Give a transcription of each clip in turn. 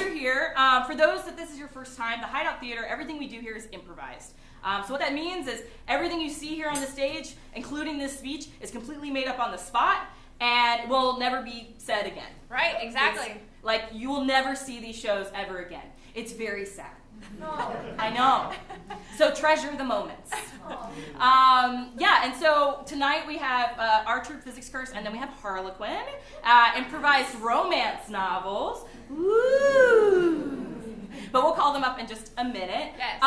you're here, for those that this is your first time, the Hideout Theater, everything we do here is improvised. So what that means is everything you see here on the stage, including this speech, is completely made up on the spot and will never be said again. Right, exactly. Like, you will never see these shows ever again. It's very sad. No. I know. So treasure the moments. And so tonight we have our troupe, Physics Curse, and then we have Harlequin, improvised romance novels. Woo! But we'll call them up in just a minute. Yes.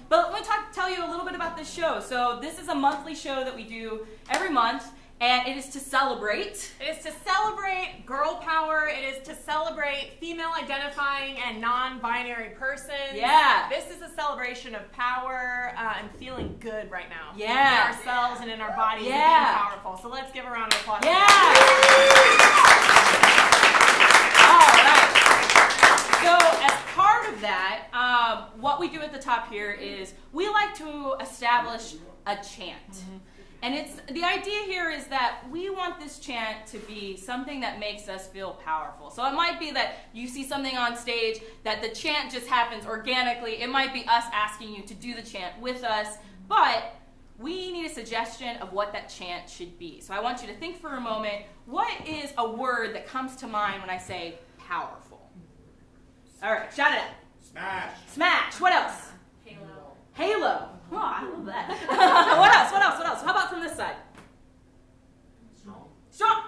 But let me tell you a little bit about this show. So this is a monthly show that we do every month, and it is to celebrate. It is to celebrate girl power. It is to celebrate female identifying and non-binary persons. Yeah. This is a celebration of power and feeling good right now. Yeah. In ourselves and in our bodies and Yeah. being powerful. So let's give a round of applause. Yeah. All right. So as part of that, what we do at the top here is we like to establish a chant. Mm-hmm. And the idea here is that we want this chant to be something that makes us feel powerful. So it might be that you see something on stage that the chant just happens organically. It might be us asking you to do the chant with us, but we need a suggestion of what that chant should be. So I want you to think for a moment, what is a word that comes to mind when I say powerful? All right, shout it out. Smash. Smash. What else? Halo. Halo. Oh, I love that. What else? What else? What else? How about from this side? Strong. Strong.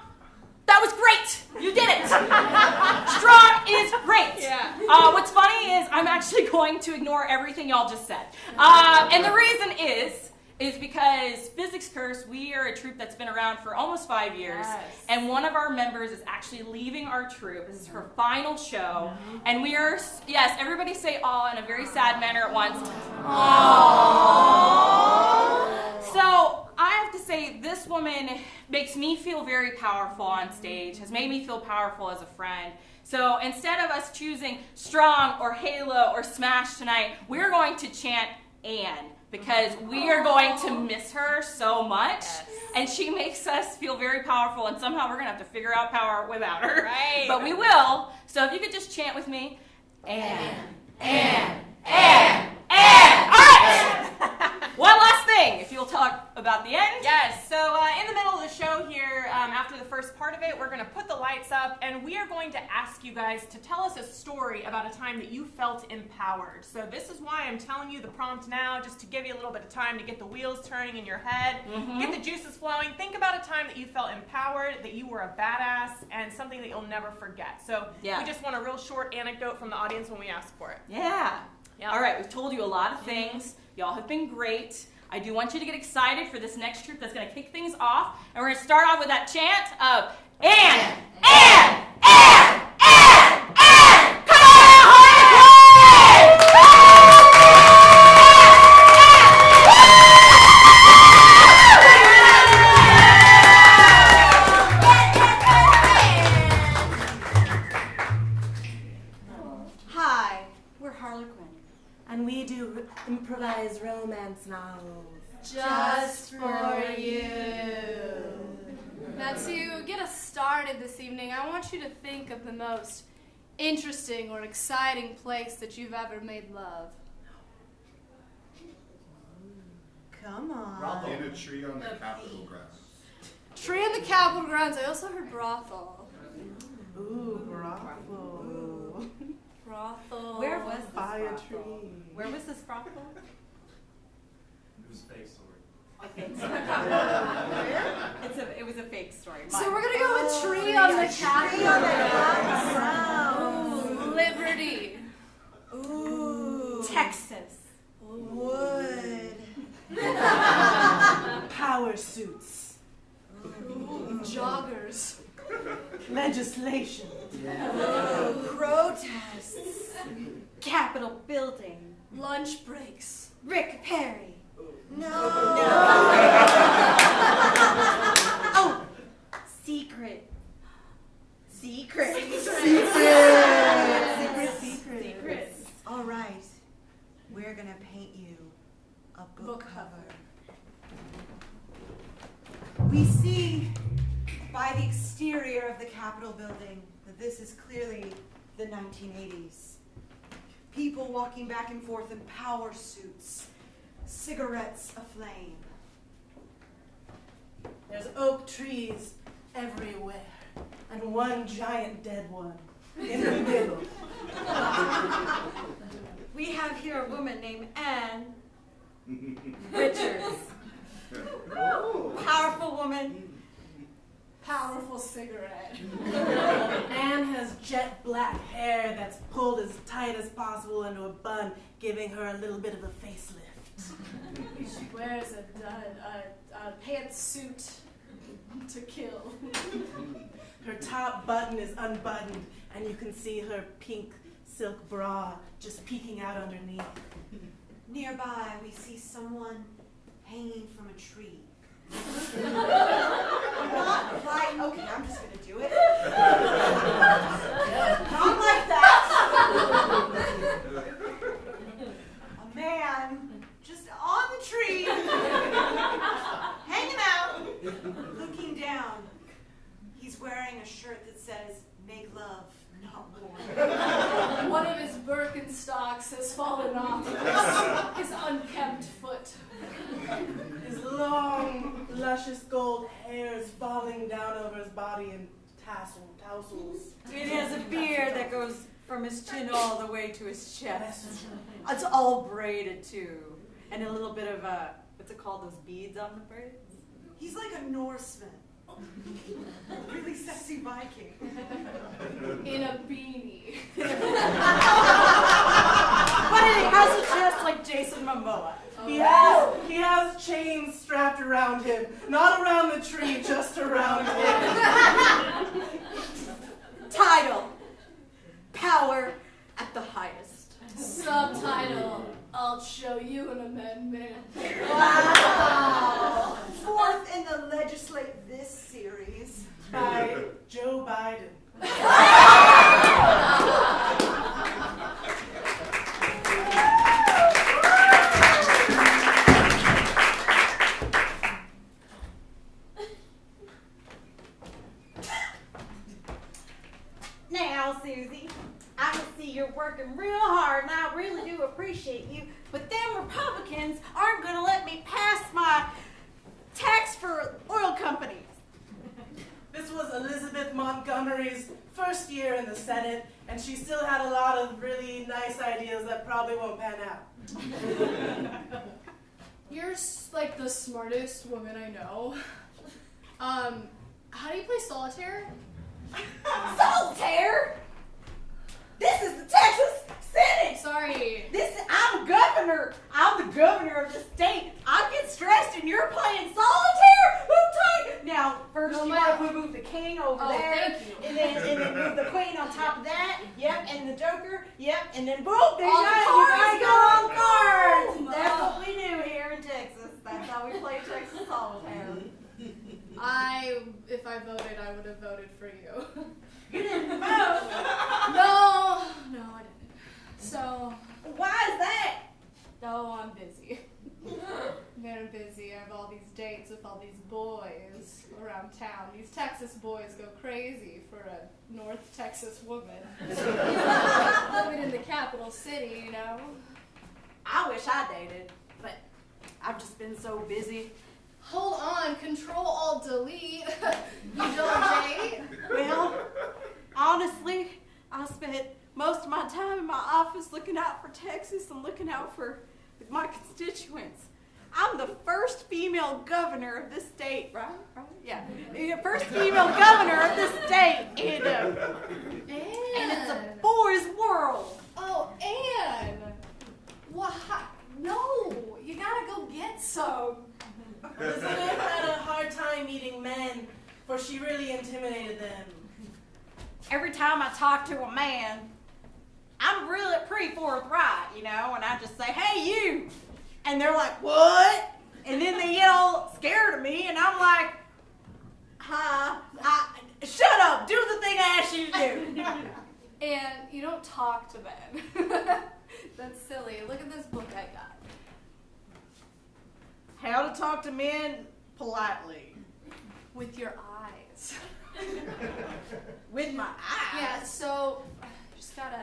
That was great. You did it. Strong is great. Yeah. What's funny is I'm actually going to ignore everything y'all just said. And the reason is because Physics Curse, we are a troupe that's been around for almost 5 years. Yes. And one of our members is actually leaving our troupe. This is her final show. And we are, yes, everybody say aw in a very sad manner at once. Aww. So I have to say, this woman makes me feel very powerful on stage, has made me feel powerful as a friend. So instead of us choosing Strong or Halo or Smash tonight, we're going to chant Anne, because we are going to miss her so much. Yes. And she makes us feel very powerful, and somehow we're going to have to figure out power without her. Right. But we will. So if you could just chant with me. Anne, Anne, All right! One last thing, if you'll talk about the end. Yes, so in the middle of the show here, after the first part of it, we're going to put the lights up, and we are going to ask you guys to tell us a story about a time that you felt empowered. So this is why I'm telling you the prompt now, just to give you a little bit of time to get the wheels turning in your head, get the juices flowing. Think about a time that you felt empowered, that you were a badass, and something that you'll never forget. So we just want a real short anecdote from the audience when we ask for it. Yeah. Yep. All right, we've told you a lot of things. Y'all have been great. I do want you to get excited for this next troupe that's going to kick things off. And we're going to start off with that chant of Anne! Come on, Hi, we're Harlequin, and we do improvised romance novels. Just for you. Now, to get us started this evening, I want you to think of the most interesting or exciting place that you've ever made love. Come on. In a tree on the Capitol grounds. Tree in the Capitol grounds. I also heard brothel. Ooh, brothel. Brothel. Where was this By a brothel? tree. Where was this brothel? It was a fake story. A fake story. It was a fake story. So we're gonna go with tree on the Capitol. Grounds. Liberty. Ooh. Texas. Wood. Power suits. Joggers. Legislation. Protests. Capitol building. Lunch breaks. Rick Perry. No. Oh. Secret. Secrets. All right. We're going to paint you a book cover. We see by the exterior of the Capitol building that this is clearly the 1980s. People walking back and forth in power suits, cigarettes aflame. There's oak trees everywhere, and one giant dead one in the middle. We have here a woman named Anne Richards. Powerful woman. Powerful cigarette. Anne has jet black hair that's pulled as tight as possible into a bun, giving her a little bit of a facelift. She wears a pantsuit to kill. Her top button is unbuttoned, and you can see her pink silk bra just peeking out underneath. Nearby, we see someone hanging from a tree. Not like, okay, I'm just gonna do it. Not like that. A man just on the tree, hanging out, looking down. He's wearing a shirt that says, "Make love, not war." One of his Birkenstocks has fallen off his unkempt foot. His long, luscious gold hair is falling down over his body in tassels. It has a beard that goes from his chin all the way to his chest. It's all braided too. And a little bit of what's it called, those beads on the braids? He's like a Norseman. Really sexy Viking. In a beanie. But it has a chest like Jason Momoa. He has chains strapped around him, not around the tree, just around him. Title: Power at the highest. Subtitle: I'll show you an amendment. Wow! Fourth in the Legislate This series. By Joe Biden. Now, Susie, I can see you're working real hard, and I really do appreciate you, but them Republicans aren't going to let me pass my tax for oil companies. This was Elizabeth Montgomery's first year in the Senate, and she still had a lot of really nice ideas that probably won't pan out. You're like the smartest woman I know. How do you play solitaire? Solitaire? This is the Texas Senate. Sorry. I'm governor. I'm the governor of the state. I get stressed and you're playing solitaire? Who told you? Now, first No, you my- gotta move the king over Oh, there. thank you. And then move the queen on top of that. Yep, and the joker. Yep, and then boom, there All you the go. You cards gotta go go. on cards. Boom. That's what we do here in Texas. That's how we play Texas solitaire. If I voted, I would have voted for you. You didn't vote. No, I didn't. So, Why is that? oh, I'm busy. Very busy. I have all these dates with all these boys around town. These Texas boys go crazy for a North Texas woman. Living in the capital city, you know. I wish I dated, but I've just been so busy. Hold on, Control Alt Delete. You don't date? Well, honestly, I spent most of my time in my office looking out for Texas and looking out for my constituents. I'm the first female governor of this state, right? Yeah, the first female governor of this state, and it's a boys' world. Oh, Anne! What? No, you gotta go get some. Elizabeth had a hard time meeting men, for she really intimidated them. Every time I talk to a man, I'm really pretty forthright, you know, and I just say, "Hey, you," and they're like, "What?" And then they get all scared of me, and I'm like, "Hi, shut up, do the thing I asked you to do." And you don't talk to men. That's silly. Look at this book I got. How to talk to men politely. With your eyes. With my eyes. Yeah, so just gotta,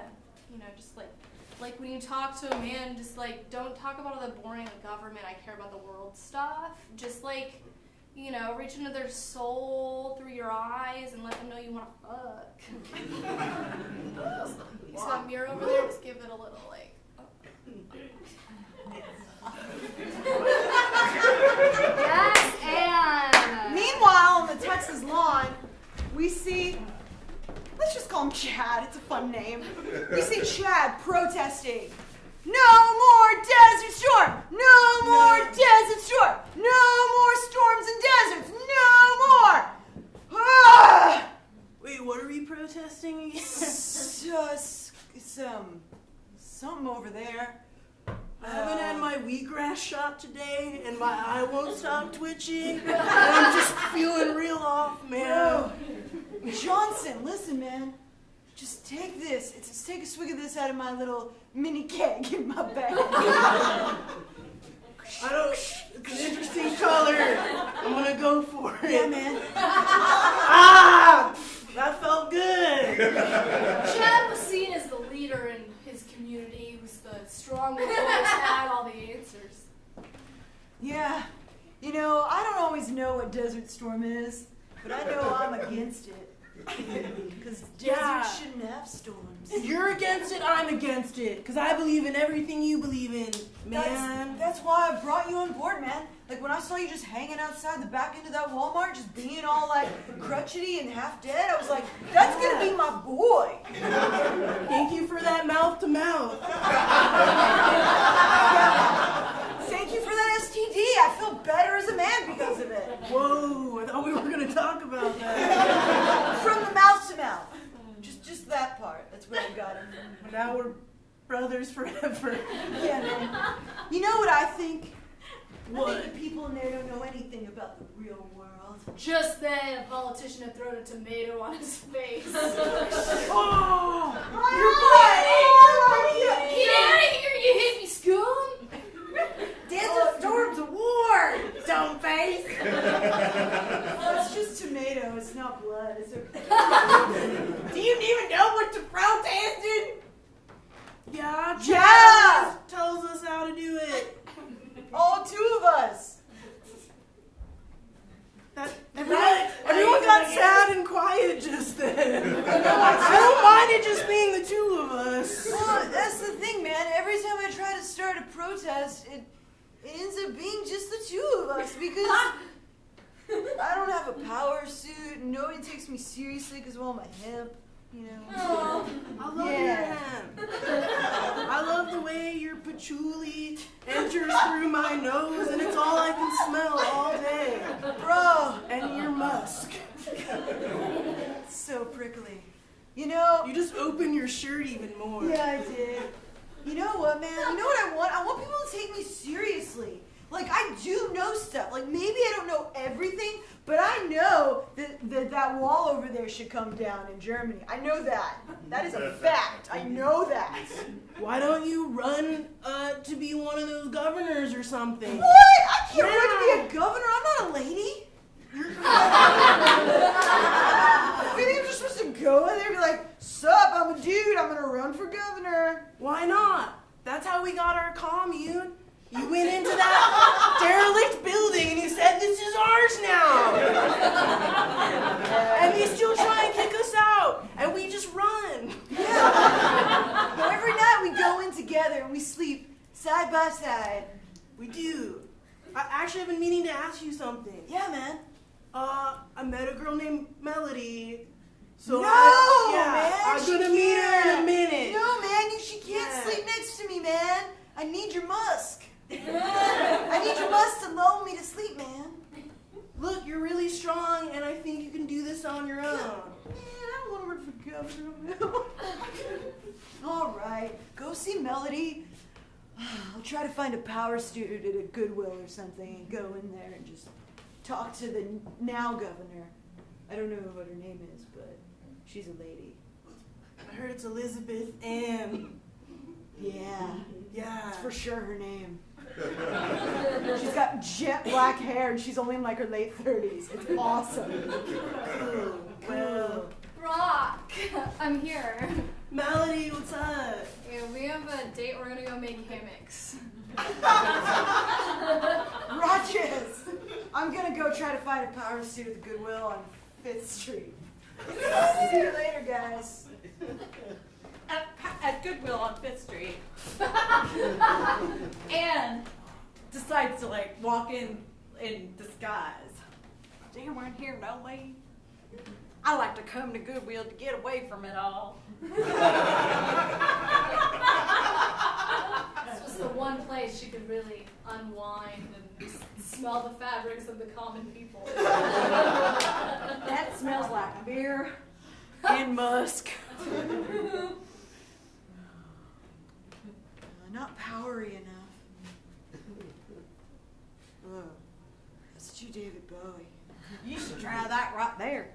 just like when you talk to a man, just like don't talk about all the boring government, I care about the world stuff. Just like, reach into their soul through your eyes and let them know you want to fuck. You see that mirror over there? Just give it a little like. Yes, and. Meanwhile, on the Texas lawn, we see, let's just call him Chad, it's a fun name. We see Chad protesting. No more desert storm! No more desert storm! No more storms and deserts! No more! Ah! Wait, what are we protesting again? Something over there. I haven't had my wheatgrass shot today, and my eye won't stop twitching. And I'm just feeling real off, man. Bro, Johnson, listen, man. Just take this. Just take a swig of this out of my little mini keg in my bag. It's an interesting color. I'm gonna go for it. Yeah, man. Ah! That felt good. Chad was seen as the leader in his community. He was the strong one who always had all the answers. Yeah. I don't always know what desert storm is, but I know I'm against it. Because deserts shouldn't have storms. You're against it, I'm against it. Because I believe in everything you believe in, man. That's why I brought you on board, man. Like when I saw you just hanging outside the back end of that Walmart, just being all like crutchety and half dead, I was like, that's gonna be my boy. Thank you for that mouth to mouth. Thank you for that STD. I feel better as a man because of it. Whoa, I thought we were going to talk about that. From the mouth to mouth. Just that part. That's where I got it from. Now we're brothers forever. Yeah, man. You know what I think? What? I think the people in there don't know anything about the real world. Just then, a politician had thrown a tomato on his face. Oh! Get out of here, you hippie scum! Desert Storm's a war, stoneface. Well, it's just tomato. It's not blood. It's okay. Do you even know what to protest in? Yeah, Yeah. tells us how to do it. All two of us. Everyone got sad and quiet just then. I don't mind it just being the two of us. Well, that's the thing, man. Every time I try to start a protest, it ends up being just the two of us because I don't have a power suit and nobody takes me seriously because of all my hemp, Oh. I love your hand. I love the way your patchouli enters through my nose and it's all I can smell all day. Bro, And your musk. it's so prickly. You just open your shirt even more. Yeah, I did. You know what, man? You know what I want? I want people to take me seriously. Like, I do know stuff. Like, maybe I don't know everything, but I know that wall over there should come down in Germany. I know that. That is a fact. I know that. Why don't you run to be one of those governors or something? What? I can't run to be a governor. I'm not a lady. You think I'm just supposed to go in there and be like, sup, I'm a dude. I'm going to run for governor. Why not? That's how we got our commune. You went into that derelict building and you said, this is ours now. And they still try and kick us out. And we just run. Yeah. But every night we go in together and we sleep side by side. We do. I actually have been meaning to ask you something. Yeah, man. I met a girl named Melody. So No, man. man. I'm she gonna meet her in a can't. minute. No, man. She can't Yeah. sleep next to me, man. I need your musk. I need your musk to lull me to sleep, man. Look, you're really strong, and I think you can do this on your own. Man, I don't want to work for governor. All right, go see Melody. I'll try to find a power student at a Goodwill or something and go in there and just talk to the now governor. I don't know what her name is, but she's a lady. I heard it's Elizabeth Ann. Yeah, Yeah. that's for sure her name. She's got jet black hair and she's only in like her late 30s. It's awesome. Well, Brock, I'm here. Melody, what's up? Yeah, we have a date. We're gonna go make hammocks. Rogers! I'm gonna go try to find a power suit at the Goodwill on 5th Street. See you later, guys. At Goodwill on 5th Street. And decides to like walk in disguise. Damn, we're in here, no way. I like to come to Goodwill to get away from it all. This was the one place she could really unwind and smell the fabrics of the common people. That smells like beer and musk. Not powery enough. Oh, that's too David Bowie. You should try that right there.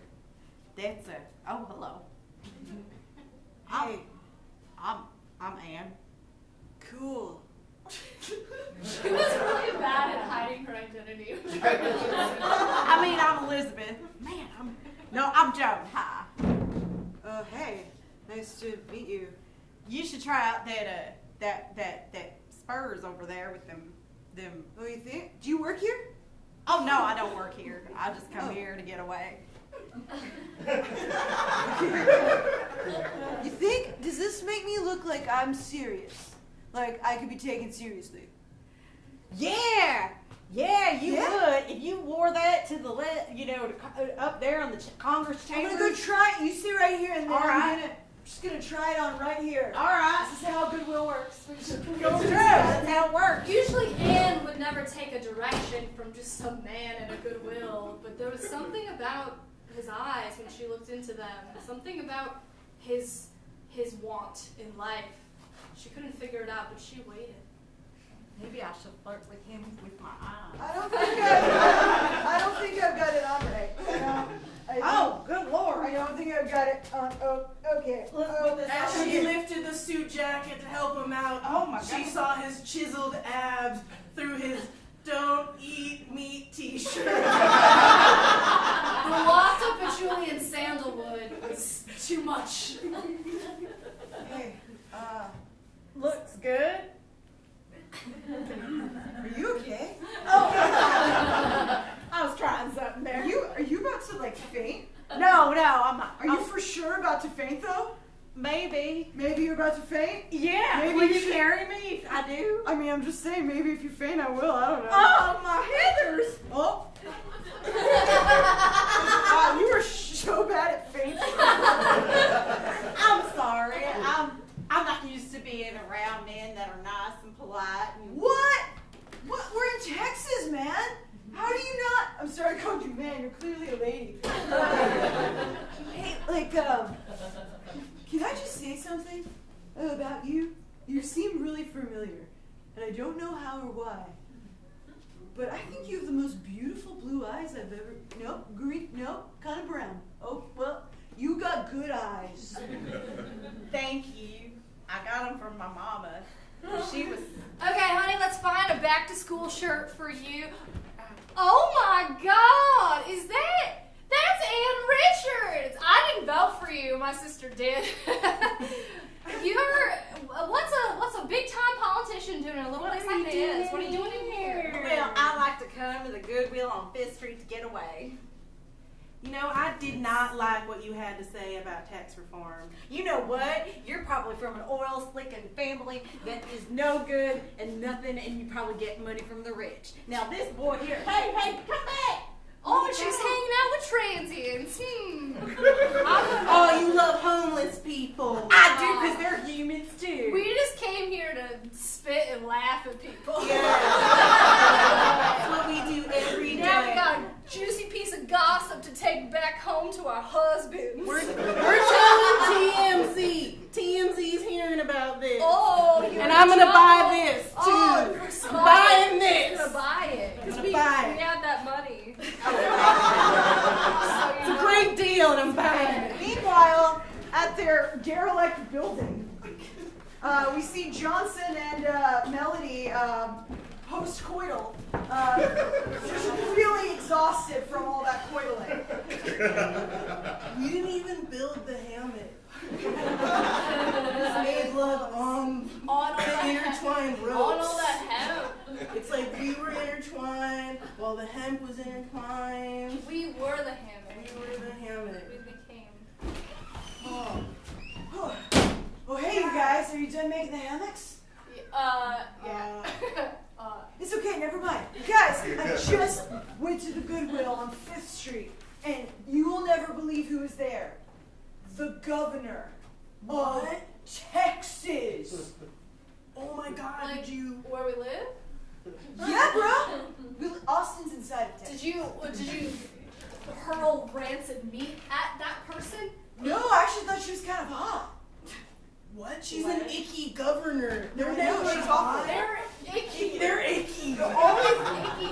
That's a hello. Hey, I'm Ann. cool. She was really bad at hiding her identity. I mean, I'm Elizabeth. Man, I'm Joan. Hi. Hey, nice to meet you. You should try out that Spurs over there with them. What do you think? Do you work here? Oh no, I don't work here. I just come here to get away. You think? Does this make me look like I'm serious? Like I could be taken seriously? Yeah, you Yeah? would if you wore that to the up there on the Congress I'm chamber. gonna go try it. You sit right here, and then All right. I'm just gonna try it on right here. All right, This is how Goodwill works. it's true. That's how it works. Usually Anne would never take a direction from just some man at a Goodwill, but there was something about his eyes when she looked into them, something about his want in life. She couldn't figure it out, but she waited. Maybe I should flirt with him with my eyes. I don't think I've got it on right. Oh, good lord. I don't think I've got it on. Oh, okay. As she lifted the suit jacket to help him out, Oh my she God. saw his chiseled abs through his "Don't Eat Meat" T-shirt. The waft of patchouli and sandalwood was too much. Hey, Looks good. are you okay? I was trying something there. Are you about to like faint? No, I'm not. Are you for sure about to faint though? Maybe. Maybe you're about to faint? Yeah. Maybe Will you you should- carry me if I do? I mean, I'm just saying, maybe if you faint, I will. I don't know. Oh, my heathers. Oh. Wow, you were so bad at fainting. I'm sorry. I'm not used to being around men that are nice and polite. And What? We're in Texas, man. How do you not? I'm sorry I called you man. You're clearly a lady. Hey, can I just say something about you? You seem really familiar, and I don't know how or why. But I think you have the most beautiful blue eyes I've ever. Nope, green. Nope, kind of brown. Oh well, you got good eyes. Thank you. I got them from my mama. She was. Okay, honey, let's find a back-to-school shirt for you. Oh my God! That's Ann Richards! I didn't vote for you. My sister did. What's a big-time politician doing in a little place like this? What are you doing in here? Well, I like to come to the Goodwill on 5th Street to get away. You know, I did not like what you had to say about tax reform. You know what? You're probably from an oil slicking family that is no good and nothing, and you probably get money from the rich. Now this boy here, hey, come back! Oh, she's hanging out with transients. Oh, you love homeless people. I do, because they're humans too. We just came here to spit and laugh at people. That's what we do every day. Now we got a juicy piece of gossip to take back home to our husbands. We're telling TMZ. TMZ's hearing about this. Oh, And I'm gonna buy this too. Oh, I'm smart. buying You're this. gonna buy it. I'm gonna buy We it. had that money. It's a great deal, and I'm buying it. Meanwhile, at their derelict building, we see Johnson and Melody post-coital, just really exhausted from all that coitaling. You didn't even build the helmet. Made love on all the that intertwined ropes. on all that hemp. It's like we were intertwined while the hemp was intertwined. We were the hammock. We were the hammock. We became. Oh, hey, you guys, are you done making the hammocks? Yeah. It's okay, never mind. You guys, I just went to the Goodwill on 5th Street, and you will never believe who was there. The governor of Texas. Oh my God! Like Did you? where we live? Yeah, bro. Austin's inside of Texas. Did you hurl rancid meat at that person? No, I actually thought she was kind of hot. What? She's an icky governor. They're No, never she's hot. They're icky. They're icky. They're always icky.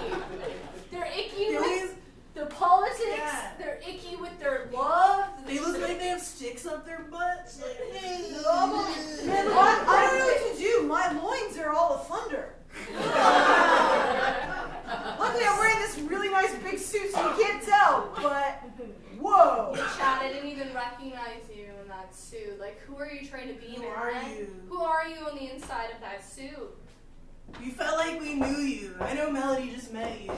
They're icky They with always- their politics. Yeah. They're icky with their love. They look like they have sticks up their butts. Like, hey. Man, I don't know what to do. My loins are all of thunder. Luckily, I'm wearing this really nice big suit, so you can't tell. But whoa! Chad, I didn't even recognize you in that suit. Like, who are you trying to be, Who man? are you? Who are you on the inside of that suit? We felt like we knew you. I know Melody just met you.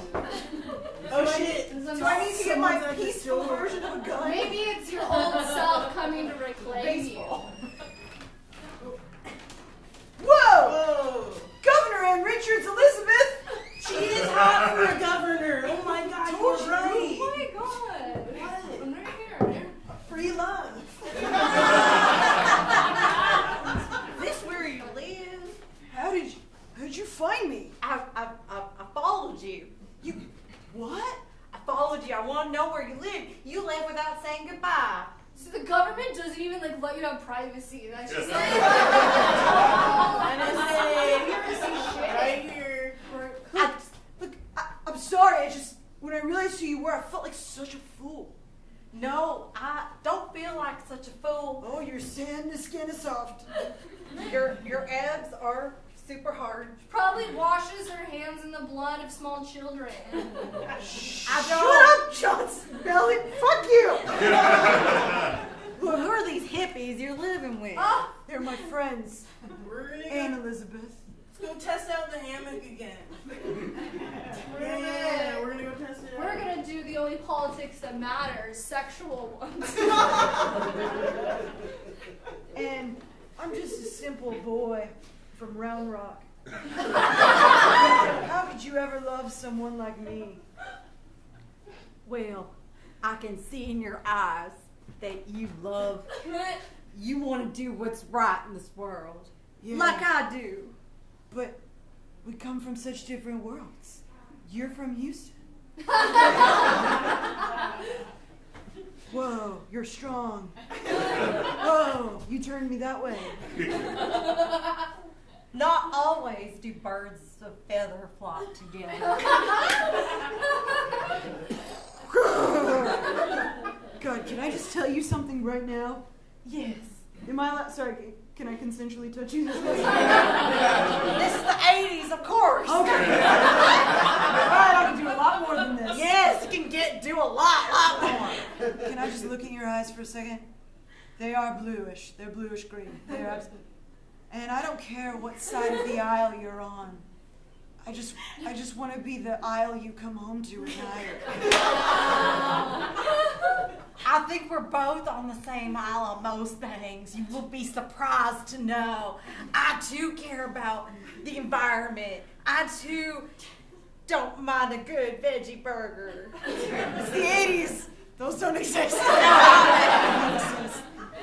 Oh shit! Do Do I need to get my Someone's at the peaceful door. version of a gun? Maybe it's your old self coming to reclaim Baseball. Whoa! Whoa! Governor Ann Richards, Elizabeth! She is hot for a governor. Oh my God, Told you're you. right. you. Oh my god. What? I'm right here. Free love. This where you live? How'd you find me? I followed you. You what? I followed you. I want to know where you live. You left without saying goodbye. So the government doesn't even like let you have privacy. That's just like Right here. I'm sorry. When I realized who you were, I felt like such a fool. No, I don't feel like such a fool. Oh, your skin is soft. Your abs are super hard. probably washes her hands in the blood of small children. Shut up, Johnson Belly. Fuck you. Well, who are these hippies you're living with? Ah. They're my friends, We're gonna Anne go, Elizabeth. let's go test out the hammock again. Yeah, we're gonna go test it out. We're gonna do the only politics that matters, sexual ones. And I'm just a simple boy from Round Rock. How could you ever love someone like me? Well, I can see in your eyes that you love, you want to do what's right in this world. Yeah. Like I do. But we come from such different worlds. You're from Houston. Whoa, you're strong. Whoa, you turned me that way. Not always do birds of feather flock together. God, can I just tell you something right now? Yes. Am I allowed? Sorry, can I consensually touch you this way? This is the 80s, of course. Okay. Alright, I can do a lot more than this. Yes, you can do a lot more. Can I just look in your eyes for a second? They are bluish. They're bluish green. They're absolutely. And I don't care what side of the aisle you're on. I just want to be the aisle you come home to at night. I think we're both on the same aisle on most things. You will be surprised to know I too care about the environment. I too don't mind a good veggie burger. It's the 80s. Those don't exist.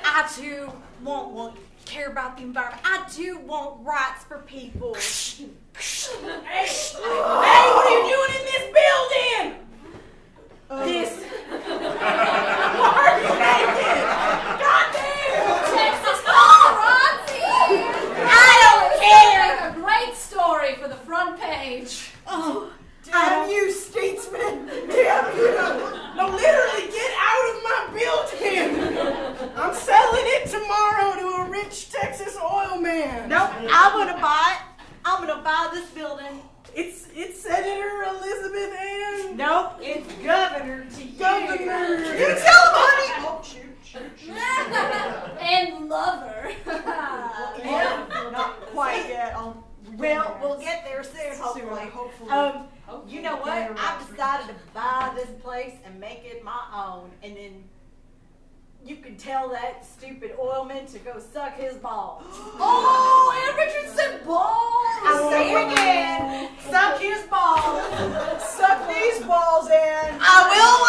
I too won't care about the environment. I do want rights for people. Hey, what are you doing in this building? This. Why are you naked? Goddamn! Texas paparazzi! I don't care. Make a great story for the front page. Oh, damn you, statesman! Damn you! No, literally, get out of my building! I'm selling it tomorrow to a rich Texas oil man. Nope, I'm gonna buy it. I'm gonna buy this building. It's Senator Elizabeth Ann. Nope, it's Governor to you. Governor. You tell him, honey. Oh, shoot. And lover. Not quite yet. Well, we'll get there soon, hopefully. You know what? I've decided to buy this place and make it my own, and then you can tell that stupid oilman to go suck his balls. Oh, Ann Richards said balls. I'll say it again. Suck his balls. Suck these balls in. I will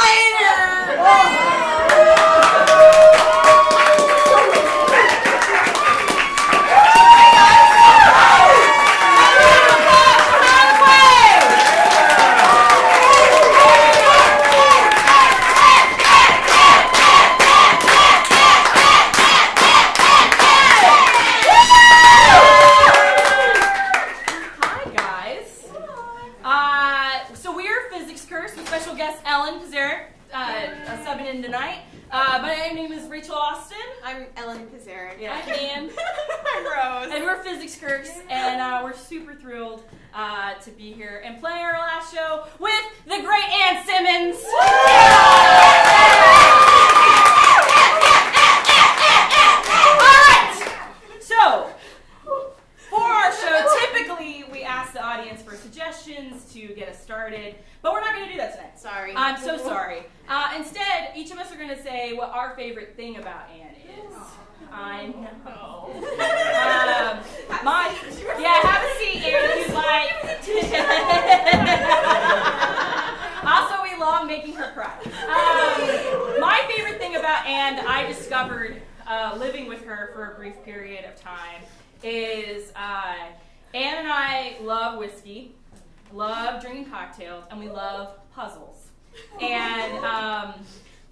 Hi guys. So we're Physics Curse with special guest Ellen Pizarro subbing in tonight. My name is Rachel Austin. I'm Ellen Pizarro. Yeah. I'm Ann. I'm Rose. And we're Physics Curse, and we're super thrilled to be here and playing our last show with the great Ann Simmons. Alright! So, for our show, typically we ask the audience for suggestions to get us started, but we're not going to do that tonight. Sorry. I'm so sorry. Instead, each of us are going to say what our favorite thing about Ann is. I know. Have a seat, Ann, if you'd like. Also, we love making her cry. My favorite thing about Ann that I discovered living with her for a brief period of time is Ann and I love whiskey, love drinking cocktails, and we love puzzles. And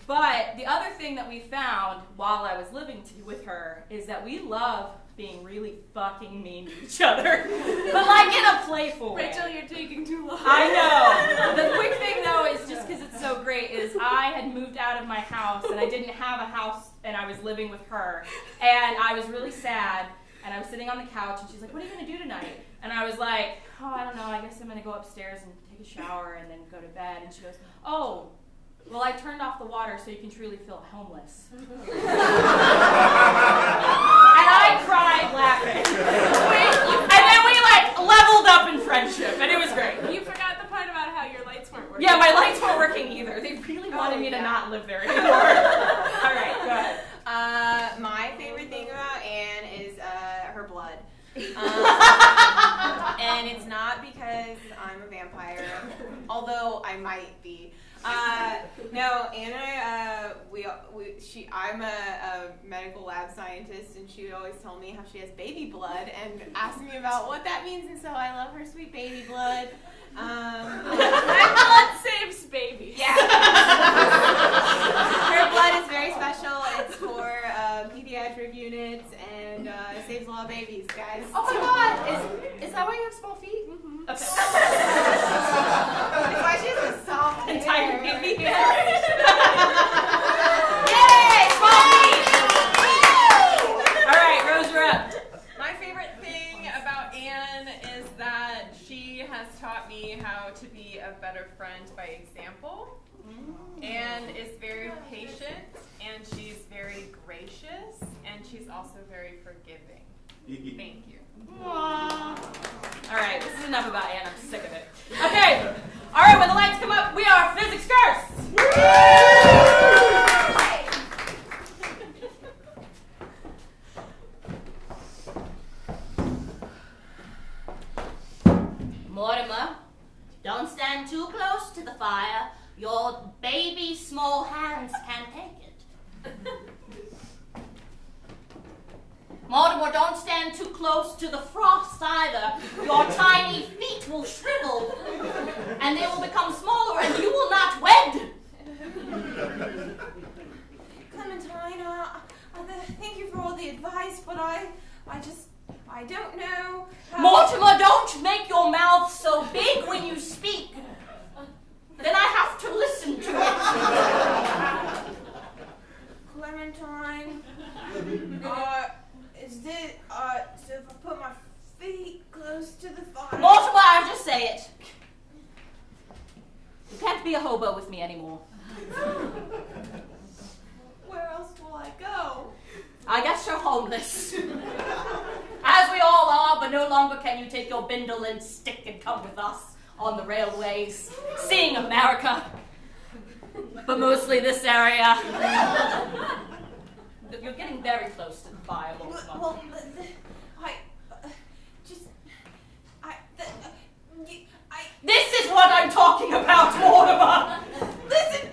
but the other thing that we found while I was living with her is that we love being really fucking mean to each other, but like in a playful way. Rachel, you're taking too long. I know. The quick thing though is just because it's so great is I had moved out of my house and I didn't have a house and I was living with her and I was really sad and I was sitting on the couch and she's like, "What are you gonna do tonight?" And I was like, "Oh, I don't know. I guess I'm gonna go upstairs and take a shower and then go to bed." And she goes, "Oh, well, I turned off the water so you can truly feel homeless." And I cried laughing. And then we like leveled up in friendship, and it was great. You forgot the part about how your lights weren't working. Yeah, my lights weren't working either. They really wanted me to not live there anymore. All right, go ahead. My favorite thing about Ann is her blood. And it's not because I'm a vampire, although I might be. No, Ann and I, I'm a medical lab scientist, and she would always tell me how she has baby blood and ask me about what that means, and so I love her sweet baby blood. My blood saves babies. Yeah. Her blood is very special. It's for pediatric units, and it saves a lot of babies, guys. Oh my God! Is that why you have small feet? Okay. That's why she has a soft Entire hair. baby. Yeah. Yay! Small feet! All right, Rose, you're up. My favorite thing about Ann is that she has taught me how to be a better friend by example. Ann is very patient, and she's very gracious, and she's also very forgiving. Thank you. All right, this is enough about Ann. I'm sick of it. Okay. All right, when the lights come up, we are Physics Curse. Mortimer, don't stand too close to the fire. Your baby small hands can't take it. Mortimer, don't stand too close to the frost either. Your tiny feet will shrivel, and they will become smaller, and you will not wed. Clementine, thank you for all the advice, but I don't know how... Mortimer, don't make your mouth so big when you speak. Then I have to listen to it. Clementine, is this, so if I put my feet close to the fire... Mortimer, I'll just say it. You can't be a hobo with me anymore. Where else will I I guess you're homeless. As we all are, but no longer can you take your bindle and stick and come with us on the railways, seeing America. But mostly this area. You're getting very close to the fire. Well, This is what I'm talking about, Mortimer! Listen,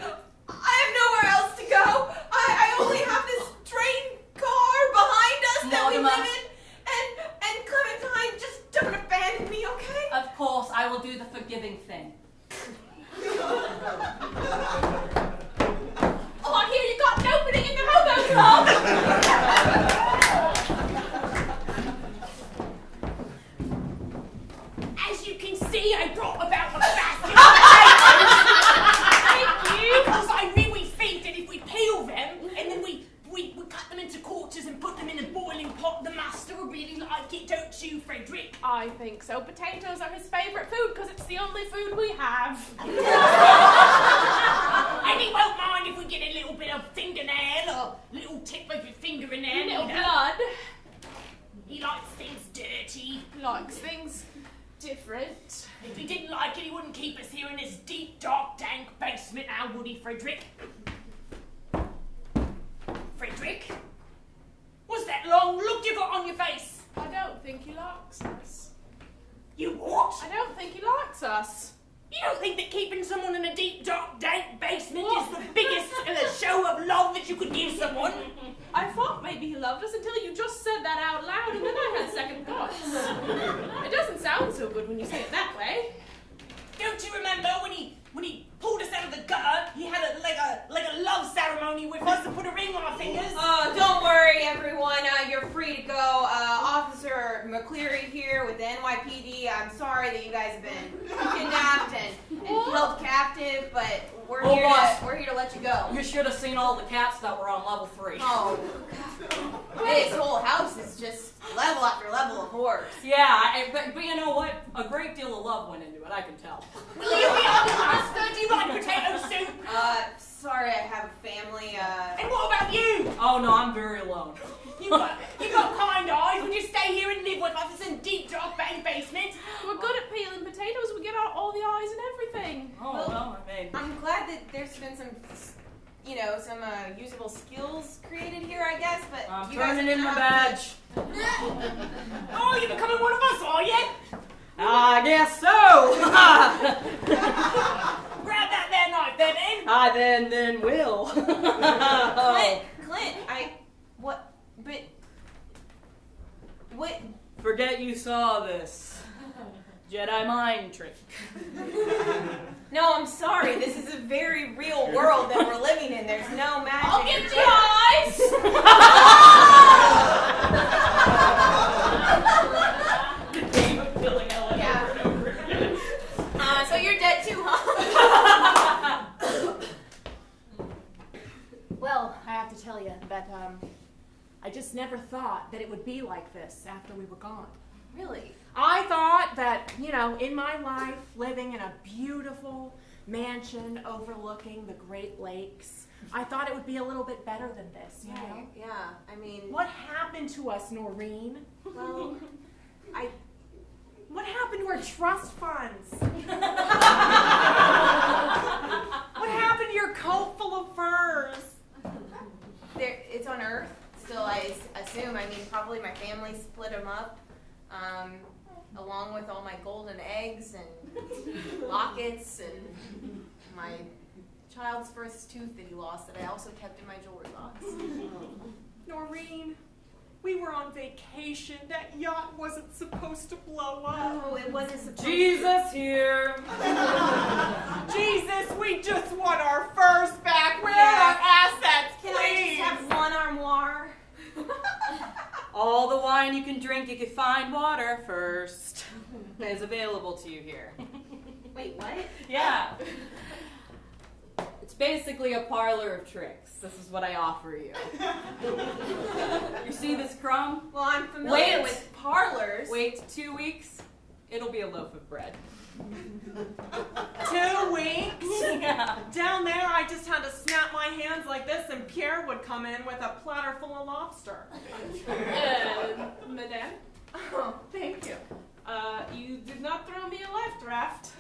I have nowhere else to go. I only have this train car behind us that we Mortimer. live in. And Clementine, just don't abandon me, okay? Of course, I will do the forgiving thing. Oh, I hear you got an opening in the hobo club! As you can see, I brought about a basket. Thank you! Because I really think that if we peel them and then we cut them into quarters and put them in a boiling pot, the master will really like it, don't you, Frederick? I think so. Potatoes are his favourite food because it's the only food we have. And he won't mind if we get a little bit of fingernail or little tip of your finger in there. Little you know. blood. He likes things dirty. Likes things different. If he didn't like it, he wouldn't keep us here in this deep, dark, dank basement, now would he, Frederick? Frederick? What's that long look you got on your face? I don't think he likes us. You what? I don't think he likes us. You don't think that keeping someone in a deep, dark, dank basement is the biggest show of love that you could give someone? I thought maybe he loved us until you just said that out loud, and then I had second thoughts. It doesn't sound so good when you say it that way. Don't you remember when he pulled us out of the gutter? He had like a love ceremony with us to put a ring on our fingers. Don't worry, everyone. You're free to go. Officer McCleary here with the NYPD. I'm sorry that you guys have been kidnapped and held captive, but we're Oh, here boss. to let you go. You should have seen all the cats that were on level 3. Oh, this whole house is just level after level of horrors. Yeah, but you know what? A great deal of love went into it, I can tell. Will you be honest, master? Do you like potato soup? Sorry, I have a family. And what about you? Oh no, I'm very alone. You got kind eyes. Would you stay here and live with us in deep, dark, bang basement? We're good at peeling potatoes. We get out all the eyes and everything. Oh, well, I mean... I'm glad that there's been some usable skills created here, I guess, but I'm you guys turning in my have- badge. Oh, you're becoming one of us, are you? I guess so. Grab that there knife, then. I then will. Clint, what? Forget you saw this. Jedi mind trick. No, I'm sorry. This is a very real world that we're living in. There's no magic. I'll get you eyes! The game of killing Ellen over and over again. So you're dead too, huh? Well, I have to tell you that I just never thought that it would be like this after we were gone. Really? I thought that, in my life, living in a beautiful mansion overlooking the Great Lakes, I thought it would be a little bit better than this, you know? Yeah, I mean... What happened to us, Noreen? Well, What happened to our trust funds? What happened to your coat full of furs? It's on Earth still, I assume. I mean, probably my family split them up, along with all my golden eggs and lockets and my child's first tooth that he lost that I also kept in my jewelry box. Noreen, we were on vacation. That yacht wasn't supposed to blow up. Oh, it wasn't supposed Jesus here. Jesus, we just want our furs back. Where Yeah. are our assets, Can I please? just have one armoire? All the wine you can drink, you can find water first. Is available to you here. Wait, what? Yeah. It's basically a parlor of tricks. This is what I offer you. You see this crumb? Well, I'm familiar Wait. with parlors. Wait 2 weeks, It'll be a loaf of bread. 2 weeks? Yeah. Down there, I just had to snap my hands like this, and Pierre would come in with a platter full of lobster. Madame, Oh, thank you. you did not throw me a life draft.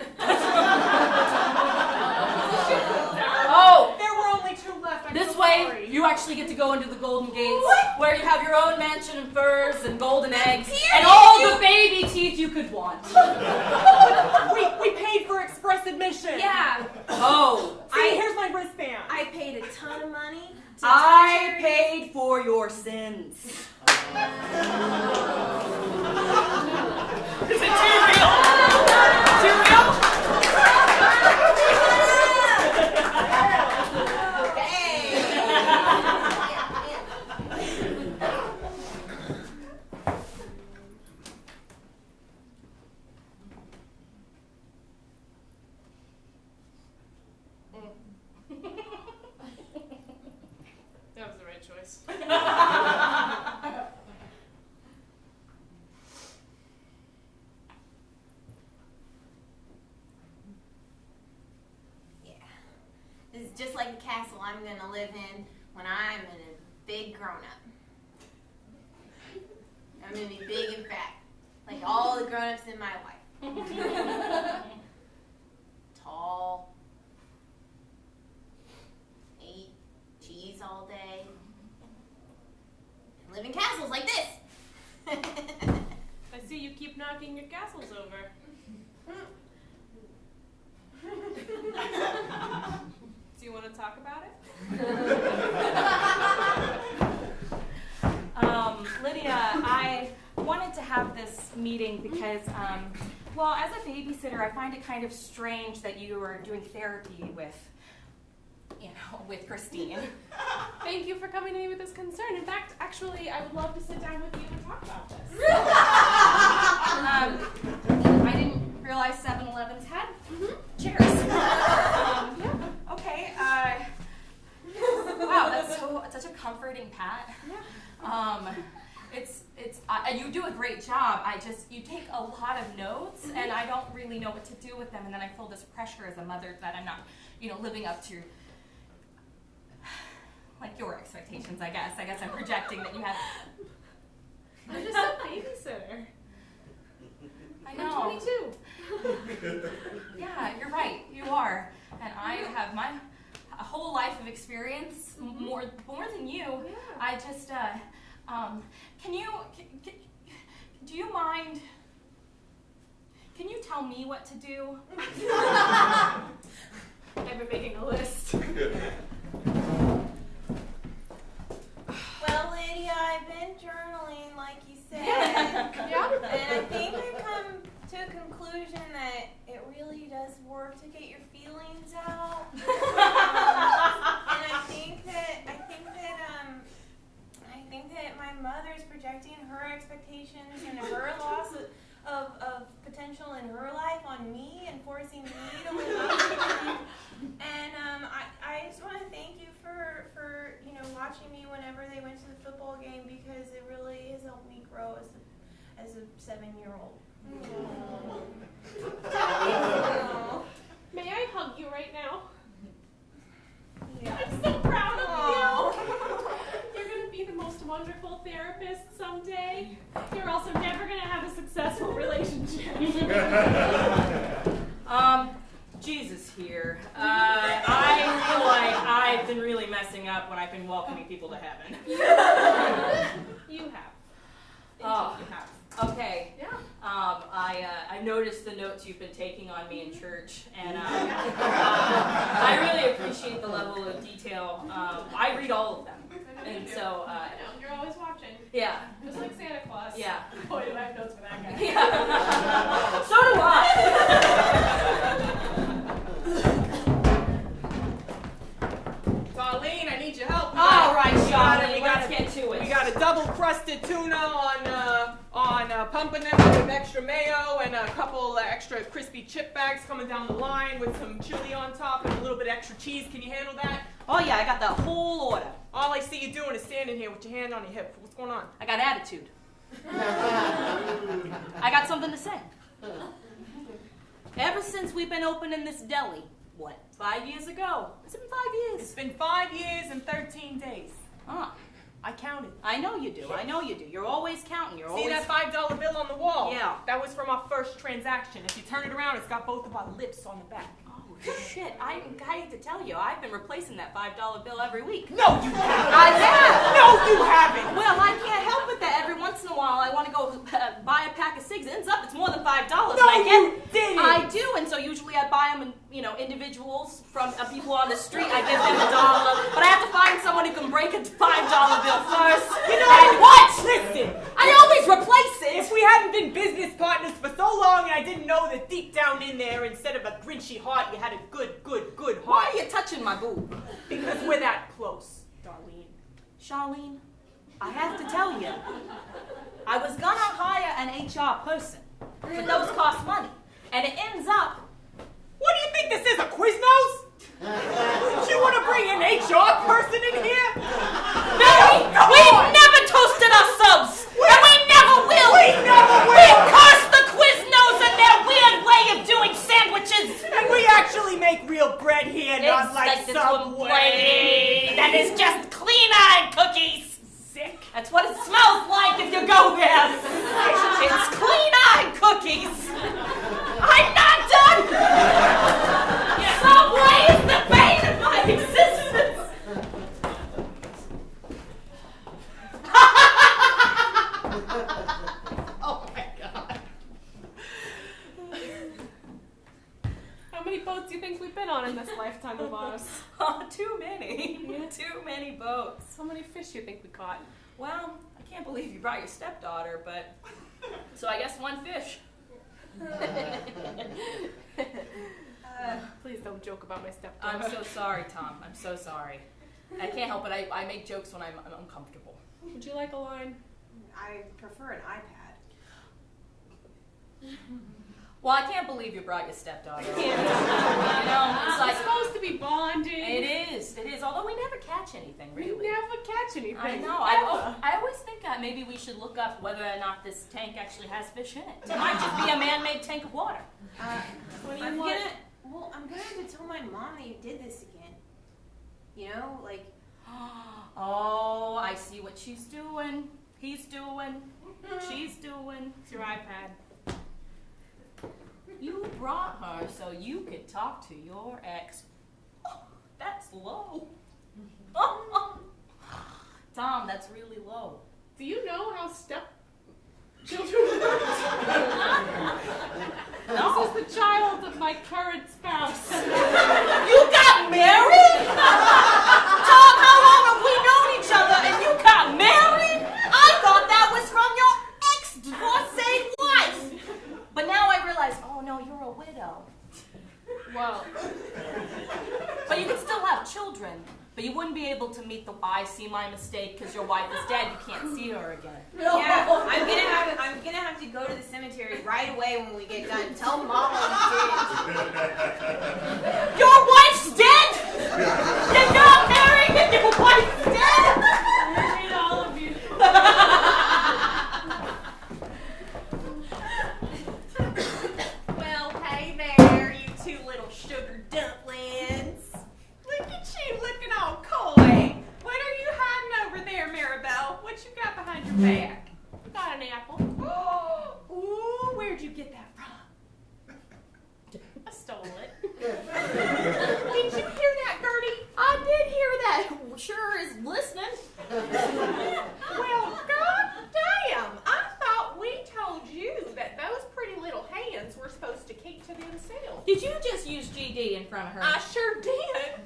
Oh, There were only 2 left. I'm this so way, sorry. you actually get to go into the Golden Gates, where you have your own mansion and furs and golden eggs, and all the baby teeth you could want. We paid for express admission. Yeah, Oh, See, here's my wristband. I paid a ton of money. To I touch paid for your sins. Is it too real? Too real? That was the right choice. Yeah. This is just like the castle I'm gonna live in when I'm a big grown up. I'm gonna be big and fat, like all the grown ups in my life. Tall. Eat cheese all day. And live in castles like this. I see you keep knocking your castles over. Do you want to talk about it? Lydia, I wanted to have this meeting because, well, as a babysitter, I find it kind of strange that you are doing therapy with, with Christine. Thank you for coming to me with this concern. In fact, actually, I would love to sit down with you and talk about this. I didn't realize 7-Elevens had chairs. Okay. Wow, that's such a comforting pat. You do a great job. You take a lot of notes, and I don't really know what to do with them. And then I feel this pressure as a mother that I'm not, living up to, like, your expectations. I guess I'm projecting that you have. I'm just a babysitter. I know. I'm 22. Yeah, you're right. You are, and I have a whole life of experience, more than you. Yeah. I just, do you mind? Can you tell me what to do? I've been making a list. Well, Lydia, I've been journaling, like you said. Yeah. And I think I've come to a conclusion that it really does work to get your feelings out. And I think that my mother's projecting her expectations and her loss of potential in her life on me and forcing me to live up to them. And I just want to thank you for watching me whenever they went to the football game, because it really has helped me grow as a 7-year-old. May I hug you right now? Yeah. I'm so proud of you. You're going to be the most wonderful therapist someday. You're also never going to have a successful relationship. Jesus here. I feel like I've been really messing up when I've been welcoming people to heaven. You have. Oh, You have. okay. Yeah. I noticed the notes you've been taking on me in church, and I really appreciate the level of detail. I read all of them, and so I know. You're always watching. yeah, Just like Santa Claus. yeah, Boy, do I have notes for that guy. yeah. So do I. Darlene, I need your help. All right, We Charlie, got let's get to it. We got a double crusted tuna on pumpernickel with extra mayo and a couple extra crispy chip bags coming down the line with some chili on top and a little bit extra cheese. Can you handle that? Oh yeah, I got the whole order. All I see you doing is standing here with your hand on your hip. What's going on? I got attitude. I got something to say. Ever since we've been opening this deli, what, 5 years ago? It's been 5 years. It's been 5 years and 13 days. Huh. I counted. I know you do. I know you do. You're always counting. You're See always... that $5 bill on the wall? Yeah. That was from our first transaction. If you turn it around, it's got both of our lips on the back. Oh, shit. I hate to tell you, I've been replacing that $5 bill every week. No, you haven't. I have. No, you haven't. Well, I can't help it that every once in a while I want to go buy a pack of cigs. It ends up it's more than $5. No, and I you didn't. I do, and so usually I buy them in, individuals from people on the street. I give them $1, but I have to find someone who can break a $5 bill first. You know and what? Listen. I always replace it. If we hadn't been business partners for so long, and I didn't know that deep down in there, instead of a grinchy heart, you had a good Why heart. are you touching my boob? Because we're that close, Darlene. Charlene, I have to tell you, I was gonna hire an HR person, but those cost money, and it ends up. What do you think this is, a Quiznos? You want to bring an HR person in here? Mary, we've never toasted our subs, and we never will. We never will. We curse the Quiznos and their weird way of doing sandwiches. And we actually make real bread here, not like this Subway. that is just clean-eyed cookies. Sick. That's what it smells like if you go there. It's clean-eyed cookies. I'm not done. Subway is the bane of my existence. Oh my God. How many boats do you think we've been on in this lifetime of ours? Oh, too many. Too many boats. How many fish do you think we caught? Well, I can't believe you brought your stepdaughter, but so I guess one fish. Please don't joke about my stepdaughter. I'm so sorry, Tom. I'm so sorry. I can't help it. I make jokes when I'm uncomfortable. Would you like a line? I prefer an iPad. Well, I can't believe you brought your stepdaughter. It's It's like supposed to be bonding. it is. Although we never catch anything, really. We never catch anything. I know. Ever. I always think that maybe we should look up whether or not this tank actually has fish in it. It might just be a man-made tank of water. What do you want? I'm gonna have to tell my mom that you did this again. You know, like. Oh, I see what she's doing. He's doing. She's doing. It's your iPad. You brought her so you could talk to your ex. Oh, that's low. Tom, that's really low. Do you know how stepchildren work? No. This is the child of my current spouse. You got married? Tom, how long have we known each other and you got married? I thought that was from your ex-divorcee wife. But now I realize, oh no, you're a widow. Well, But you can still have children. But you wouldn't be able to meet the I see my mistake because your wife is dead. You can't see her again. Yeah, I'm gonna have to go to the cemetery right away when we get done. Tell Mom what you did. Your wife's dead? You got married and your wife's dead? I hate all of you. Well, hey there, you two little sugar dumplings. Look at you looking all coy. What are you hiding over there, Maribel? What you got behind your back? Got an apple. Ooh, where'd you get that from? I stole it. Did you hear that, Gertie? I did hear that. Sure is listening. Well, god damn! I thought we told you that those pretty little hands were supposed to keep to themselves. Did you just use GD in front of her? I sure did.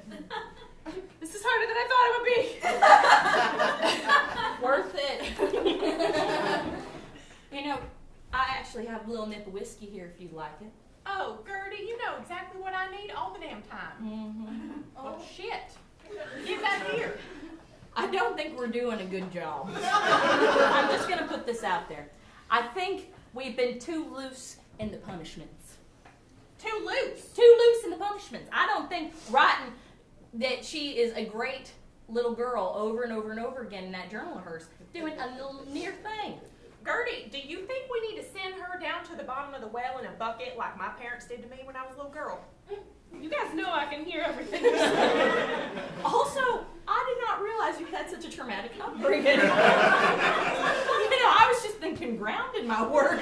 This is harder than I thought it would be. Worth it. I actually have a little nip of whiskey here if you'd like it. Oh, Gertie, you know exactly what I need all the damn time. Mm-hmm. Oh, shit. Give that here. I don't think we're doing a good job. I'm just going to put this out there. I think we've been too loose in the punishments. Too loose. Too loose in the punishments. I don't think writing that she is a great little girl over and over and over again in that journal of hers, doing a little near thing. Gertie, do you think we need to send her down to the the bottom of the well in a bucket like my parents did to me when I was a little girl. You guys know I can hear everything. Also, I did not realize you had such a traumatic upbringing. I was just thinking grounded might work.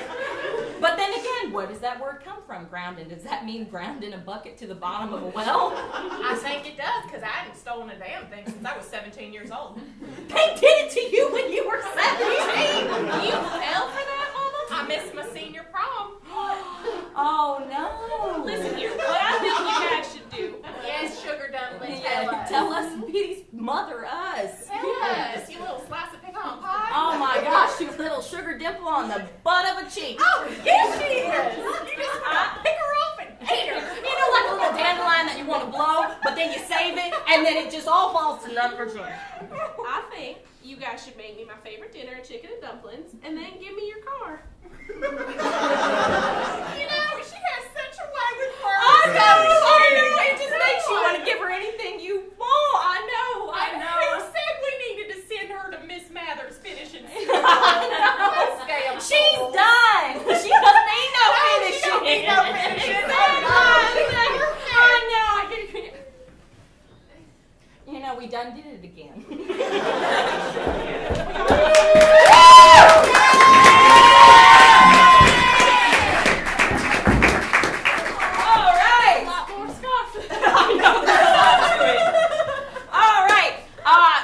But then again, where does that word come from, grounded? Does that mean ground in a bucket to the bottom of a well? I think it does, because I hadn't stolen a damn thing since I was 17 years old. They did it to you when you were 17. You fell for that, Mama? I missed my senior prom. Oh no. Listen here, what I think you guys should do. Yes, Sugar Dumpling, Tell us, Petey's mother us. Yes, you little slice of pecan pie. Oh my gosh, you little sugar dimple on the butt of a cheek. Oh, yes, she is. You just pick her up and eat her. You know, like a little dandelion that you want to blow, but then you save it, and then it just all falls to nothing. I think you guys should make me my favorite dinner of chicken and dumplings, and then give me your car. You know, she has such a way with words. I know. It just makes you want to give her anything you want. I know. Who said we needed to send her to Miss Mather's finishing? She's done. She doesn't need no finishing. I know. You know, we done did it again.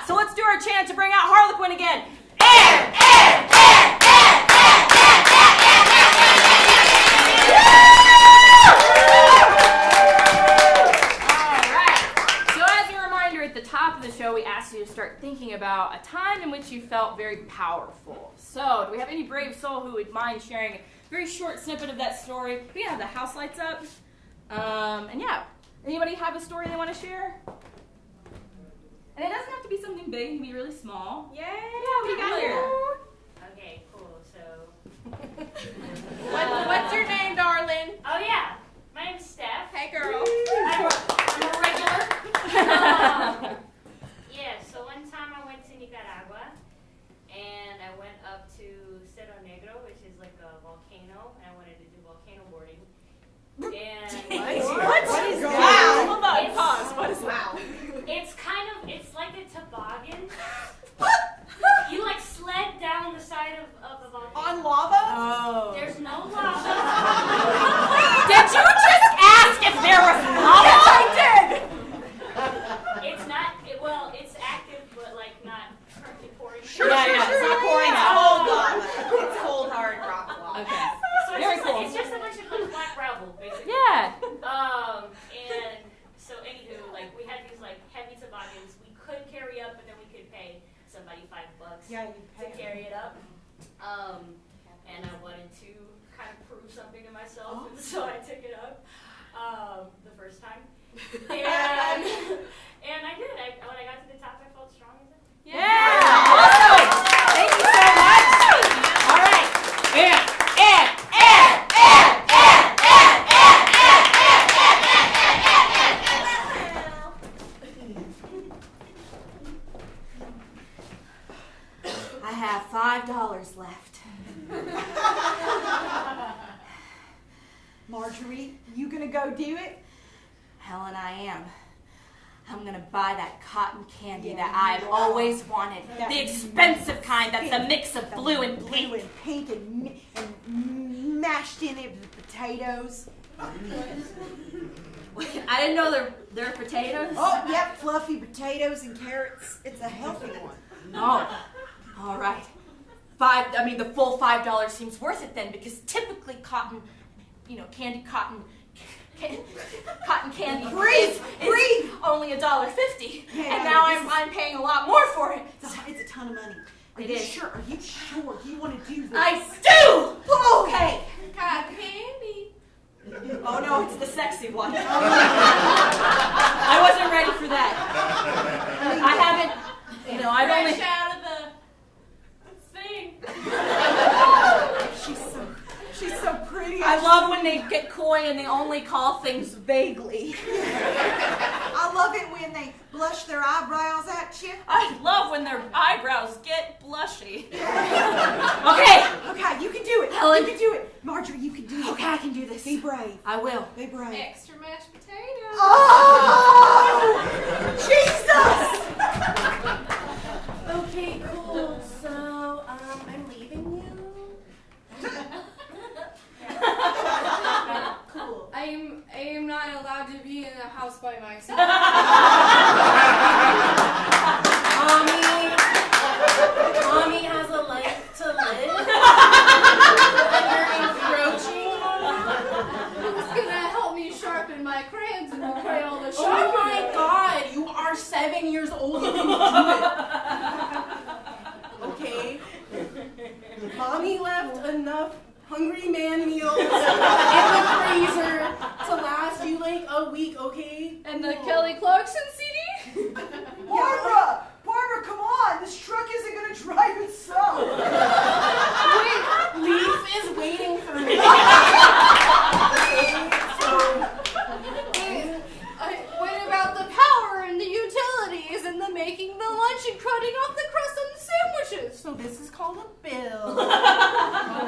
So let's do our chant to bring out Harlequin again. Alright. So as a reminder, at the top of the show, we asked you to start thinking about a time in which you felt very powerful. So, do we have any brave soul who would mind sharing a very short snippet of that story? We can have the house lights up. And yeah. Anybody have a story they want to share? And it doesn't have to be something big, it can be really small. Yay! Yeah, what do you got here? Okay, cool. So, What's your name, darling? oh yeah, my name's Steph. Hey, girl. I'm a regular. Yeah, so one time I went to Nicaragua, and I went up to Cerro Negro, which is like a volcano, and I wanted to do volcano boarding. And What is that? Wow. Hold on, It's- pause. What is that? it's like a toboggan. You like sled down the side of the volcano. On lava? Oh. There's no lava. Did you just ask if there was lava? Yes, I did! It's not, well, it's active, but like not currently pouring. Yeah, it's not pouring It's out. cold lava. It's cold, hard rock lava. Okay. So Very cool. it's just a bunch of like black gravel, basically. Yeah. And so anywho, like we had these like heavy toboggans we could carry up, but then we could pay somebody $5 Yeah, you to carry it up. And I wanted to kind of prove something to myself, and so I took it up the first time. And I did. When I got to the top, I felt strong as ever. Yeah. Awesome. Thank you so much. All right. I have $5 left. Marjorie, you gonna go do it? Helen, I am. I'm gonna buy that cotton candy that Yeah, I've you always wanted. That- The expensive kind that's a mix of blue and Blue pink. and pink and mashed in it with potatoes. I didn't know they're potatoes. Oh, yep, fluffy potatoes and carrots. It's a healthy one. Oh, all right. The full $5 seems worth it then, because typically cotton candy Breathe, breathe. only $1.50, Yeah, and now this I'm paying a lot more for it. It's a ton of money. Are It you is. sure? Are you sure you want to do this? I do. Okay. Cotton candy. Oh no, it's the sexy one. I wasn't ready for that. I haven't. I've only. Fresh out of the thing. She's so pretty. I love when they get coy and they only call things vaguely. I love it when they blush their eyebrows at you. I love when their eyebrows get blushy. Okay. Okay, you can do it. Helen. You can do it. Marjorie, you can do do this. Be brave. I will. Be brave. Extra mashed potatoes. Oh! Jesus! Okay, cool. So, I'm leaving you. Cool. I am not allowed to be in a house by myself. Mommy has a life to live. And you're encroaching on me. Who's gonna help me sharpen my crayons in the Crayola Oh sharpener? my God! You are 7 years old. You can do it. Okay. Mommy left enough Hungry Man meals in the freezer to last you like a week. Okay. And the Kelly Clarkson CD? Barbara! Barbara, come on! This truck isn't gonna drive itself! Wait, Leaf is waiting for me. What about the power and the utilities and the making the lunch and cutting off the crust on the sandwiches? So this is called a bill.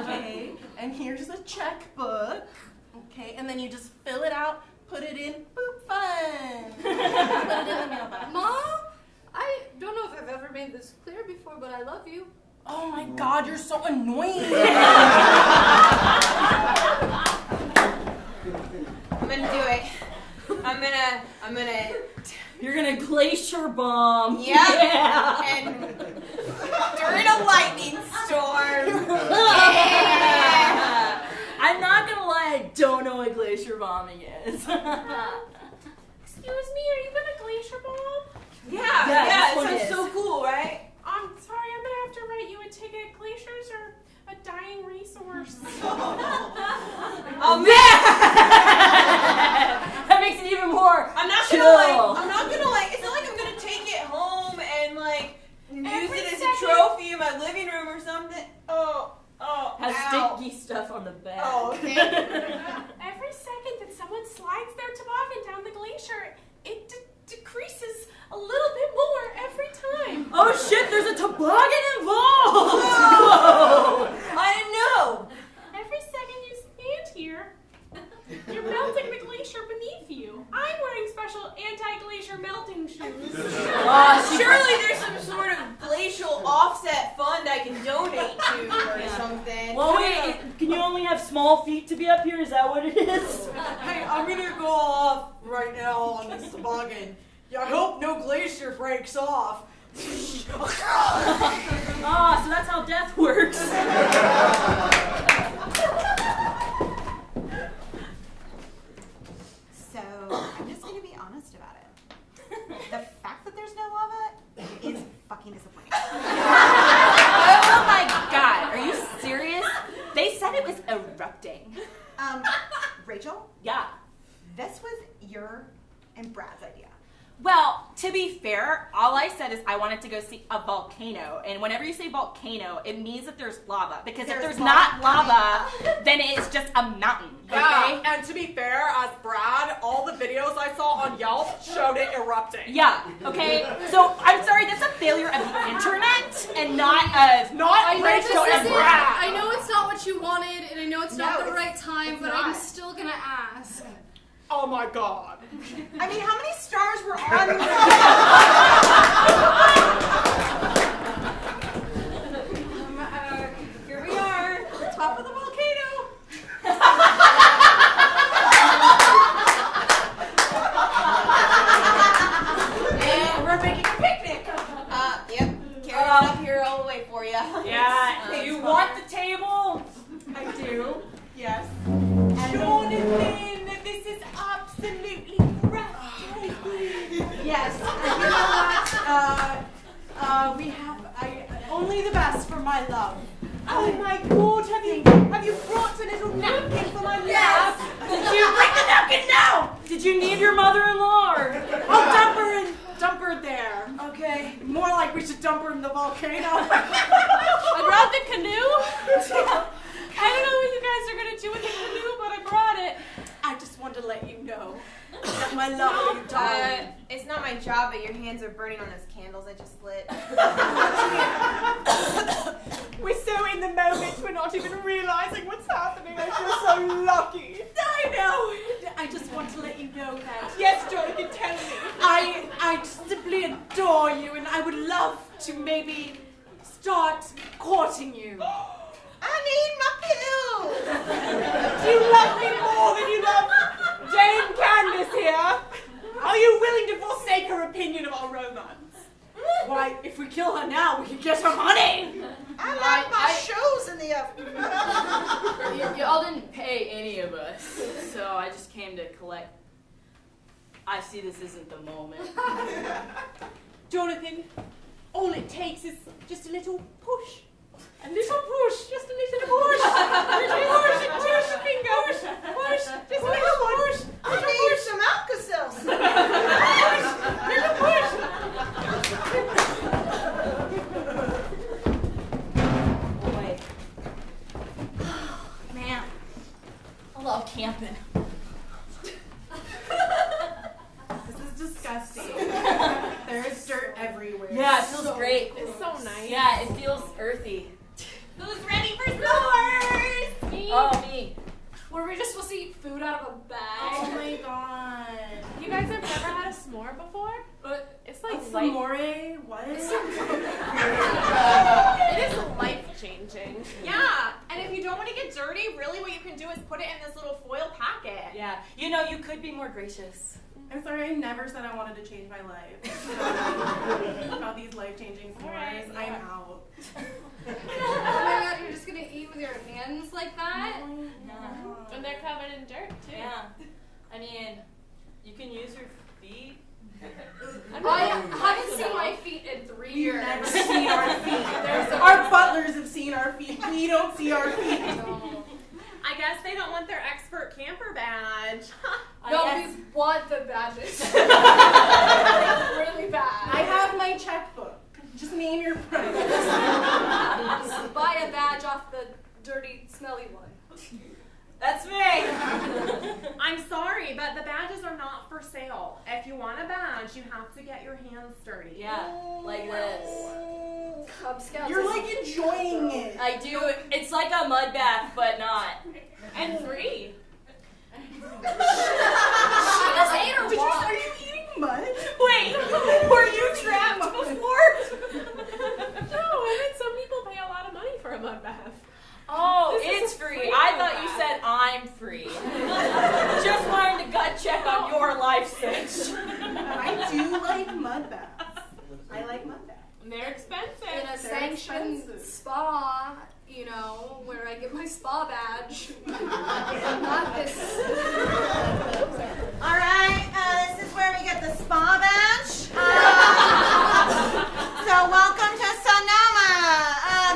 Okay. And here's a checkbook. Okay. And then you just fill it out, put it in, boop, fun. Put it in the mailbox. Mom, I don't know if I've ever made this clear before, but I love you. Oh my God, you're so annoying. I'm gonna do it. I'm gonna. You're gonna glacier bomb. Yep. Yeah. And during a lightning storm. Yeah. I'm not gonna lie, I don't know what glacier bombing is. Excuse me, are you gonna glacier bomb? Yeah, this one it is. sounds so cool, right? I'm sorry, I'm gonna have to write you a ticket. Glaciers are a dying resource. Oh man! That makes it even more I'm not chill. gonna like, it's not like I'm gonna take it home and like use Every it as second- a trophy in my living room or something. Oh, Has ow. sticky stuff on the back. Oh, okay. Every second that someone slides their toboggan down the glacier, it decreases a little bit more every time. Oh shit, there's a toboggan involved! Whoa! I didn't know. Every second you stand here, you're melting the glacier beneath you. I'm wearing special anti-glacier melting shoes. Surely there's some sort of glacial offset fund I can donate to or something. Well, wait, can you only have small feet to be up here? Is that what it is? Hey, I'm gonna go off right now on this toboggan. Yeah, I hope no glacier breaks off. Ah, so that's how death works. So, I'm just gonna be honest about it. The fact that there's no lava is fucking disappointing. Oh my God, are you serious? They said it was erupting. Rachel, Yeah. this was your and Brad's idea. Well, to be fair, all I said is I wanted to go see a volcano. And whenever you say volcano, it means that there's lava. Because if there's not lava, then it is just a mountain. Okay? Yeah, and to be fair, as Brad, all the videos I saw on Yelp showed it erupting. Yeah, okay? So, I'm sorry, that's a failure of the internet and not of... Not Rachel and Brad. I know it's not what you wanted, and I know it's not No, the it's- right time, it's but I'm not. still gonna ask. Oh my God. I mean, how many stars were on the Here we are, the top of the volcano. And we're making a picnic. Yep. Carrying it up here all the way for you. Yeah, do you want the table? I do. Yes. Jonathan, this is absolutely breathtaking. Yes, and you know what? We have only the best for my love. Oh my God, have you brought a little napkin for my lap? Did you bring the napkin now? Did you need your mother-in-law? I'll dump her there, okay? More like we should dump her in the volcano. I brought the canoe. I don't know what you guys are gonna do with the canoe, but I brought it. I just wanted to let you know that my love for you, darling. It's not my job, but your hands are burning on those candles I just lit. We're so in the moment, we're not even realizing what's happening. I feel so lucky. I would love to maybe start courting you. I need my pills. Do you love me more than you love Dame Candace here? Are you willing to forsake her opinion of our romance? Why, if we kill her now, we can get her money. I like my shows in the afternoon. Y'all didn't pay any of us, so I just came to collect. I see this isn't the moment. Jonathan, all it takes is just a little push. A little push, just a little push. Push, push, finger. Push, just a little push. I need some Alka-Seltzer. Little push. Boy. Man, I love camping. This is disgusting. There's dirt everywhere. Yeah, it feels great. It's so nice. Yeah, it feels earthy. Who's ready for s'mores? Me? Oh, me. Were we just supposed to eat food out of a bag? Oh my god. You guys have never had a s'more before? It's like What's life. Samore? What? It is life changing. Yeah, and if you don't want to get dirty, really what you can do is put it in this little foil packet. Yeah, you know, you could be more gracious. I'm sorry, I never said I wanted to change my life. About these life-changing s'mores, Alright, I'm out. Oh my god, you're just gonna eat with your hands like that? And they're covered in dirt, too. Yeah. I mean, you can use your feet. I haven't seen my feet in 3 We've years. never seen our feet. Our butlers have seen our feet. We don't see our feet. I guess they don't want their expert camper badge. No, we want the badges. Really bad. I have my checkbook. Just name your price. Buy a badge off the dirty, smelly one. That's me. I'm sorry, but the badges are not for sale. If you want a badge, you have to get your hands dirty. Yeah, like this. Cub Scouts. You're like enjoying it. I do. It's like a mud bath, but not. And free. She just ate her walk. Are you eating mud? Wait, were you trapped before? No, I mean some people pay a lot of money for a mud bath. Oh, This is it's a free. free I mud thought you bath. said I'm free. Just wanted to gut check on your life cinch. I do like mud baths. I like mud baths. They're expensive. In a sanctioned expensive. spa, you know, where I get my spa badge. Not this. All right, this is where we get the spa badge. So welcome to Sonoma.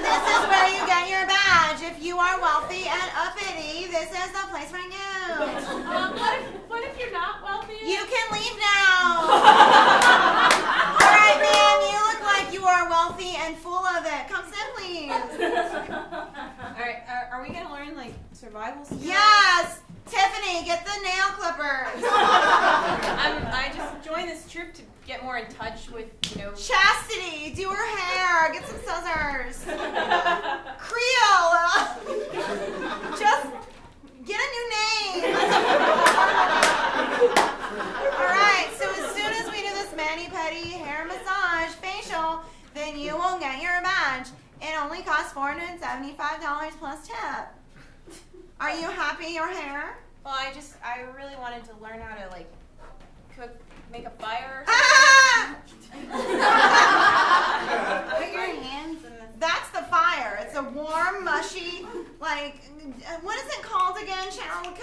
This is where you get your badge. If you are wealthy and uppity, this is the place for you. What if you're not wealthy? You can leave now. All right, ma'am, you look like you are wealthy and full of it. Come sit, please. All right, are we gonna learn like survival skills? Yes, Tiffany, get the nail clippers. I just joined this trip to get more in touch with, Chastity, do her hair. Get some scissors. Creole, just get a new name. All right, so as soon as we do this mani-pedi, hair massage, facial, then you will get your badge. It only costs $475 plus tip. Are you happy your hair? Well, I really wanted to learn how to like make a fire. Ah! Put your hands in the. That's the fire. It's a warm, mushy, like, what is it called again, Cheryl?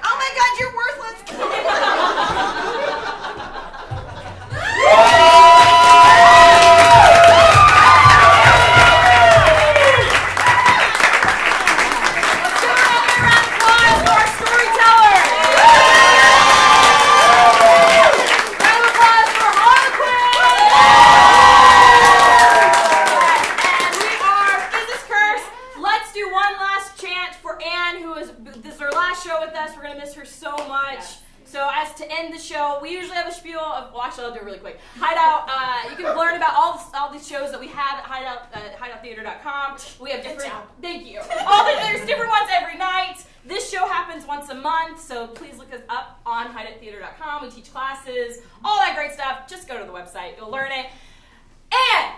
Oh my God, you're worthless. I'll do it really quick. Hideout, you can learn about all these shows that we have at hideouttheater.com. We have different, thank you. There's different ones every night. This show happens once a month, so please look us up. on HideItTheater.com. We teach classes, all that great stuff. Just go to the website. You'll learn it. And